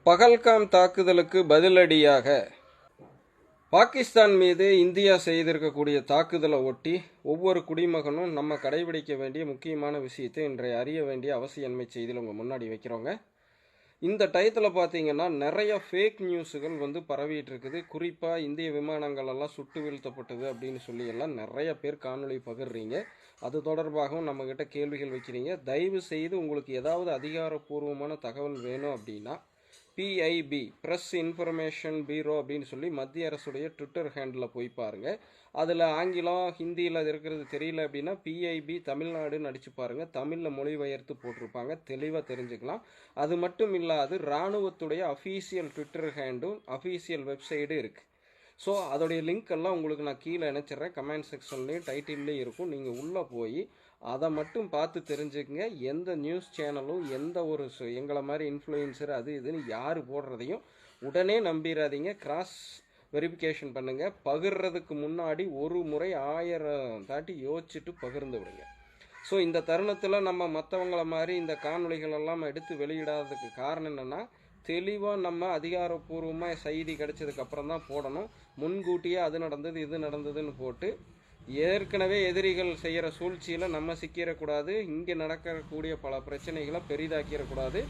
பகல்காம் தாக்குதலுக்கு பதிலடியாக பாகிஸ்தான் மீது இந்தியா செய்திருக்கக்கூடிய தாக்குதலை ஒட்டி ஒவ்வொரு குடிமகனும் நம்ம கடைபிடிக்க வேண்டிய முக்கியமான விஷயத்தை இன்றைய அறிய வேண்டிய அவசியன்மை செய்தியில் உங்கள் முன்னாடி வைக்கிறோங்க. இந்த டயத்தில் பார்த்தீங்கன்னா நிறைய ஃபேக் நியூஸுகள் பரவிட்டு இருக்குது. குறிப்பாக இந்திய விமானங்கள் எல்லாம் சுட்டு வீழ்த்தப்பட்டது அப்படின்னு சொல்லி எல்லாம் நிறைய பேர் காணொலி பகிர்றீங்க. அது தொடர்பாகவும் நம்மக்கிட்ட கேள்விகள் வைக்கிறீங்க. தயவு செய்து உங்களுக்கு ஏதாவது அதிகாரப்பூர்வமான தகவல் வேணும் அப்படின்னா பிஐபி ப்ரெஸ் இன்ஃபர்மேஷன் பீரோ அப்படின்னு சொல்லி மத்திய அரசுடைய ட்விட்டர் ஹேண்டில் போய் பாருங்கள். அதில் ஆங்கிலம் ஹிந்தியில் இருக்கிறது தெரியல அப்படின்னா பிஐபி தமிழ்நாடுன்னு அடிச்சு பாருங்கள். தமிழில் மொழிபெயர்த்து போட்டிருப்பாங்க, தெளிவாக தெரிஞ்சுக்கலாம். அது மட்டும் இல்லாது இராணுவத்துடைய அஃபீஷியல் ட்விட்டர் ஹேண்டும் அஃபீஷியல் வெப்சைடும் இருக்குது. ஸோ அதோடைய லிங்க் எல்லாம் உங்களுக்கு நான் கீழே இணைச்சிட்றேன். கமெண்ட் செக்ஷன்லேயும் டைட்டில்லையும் இருக்கும். நீங்கள் உள்ளே போய் அதை மட்டும் பார்த்து தெரிஞ்சுக்கங்க. எந்த நியூஸ் சேனலும் எந்த ஒரு எங்களை மாதிரி இன்ஃப்ளூயன்சர் அது இதுன்னு யார் போடுறதையும் உடனே நம்பிடாதீங்க. கிராஸ் வெரிஃபிகேஷன் பண்ணுங்கள். பகிர்றதுக்கு முன்னாடி ஒரு முறை 1000 தாட்டி யோசிச்சுட்டு பகிர்ந்து விடுங்க. ஸோ இந்த தருணத்தில் நம்ம மற்றவங்களை மாதிரி இந்த காணொலிகள் எல்லாம் எடுத்து வெளியிடாததுக்கு காரணம் என்னென்னா, தெளிவாக நம்ம அதிகாரப்பூர்வமாக செய்தி கிடைச்சதுக்கப்புறம் தான் போடணும். முன்கூட்டியே அது நடந்தது இது நடந்ததுன்னு போட்டு ஏற்கனவே எதிரிகள் செய்கிற சூழ்ச்சியில் நம்ம சிக்கிடக்கூடாது. இங்கே நடக்கக்கூடிய பல பிரச்சனைகளை பெரிதாக்கிடக்கூடாது.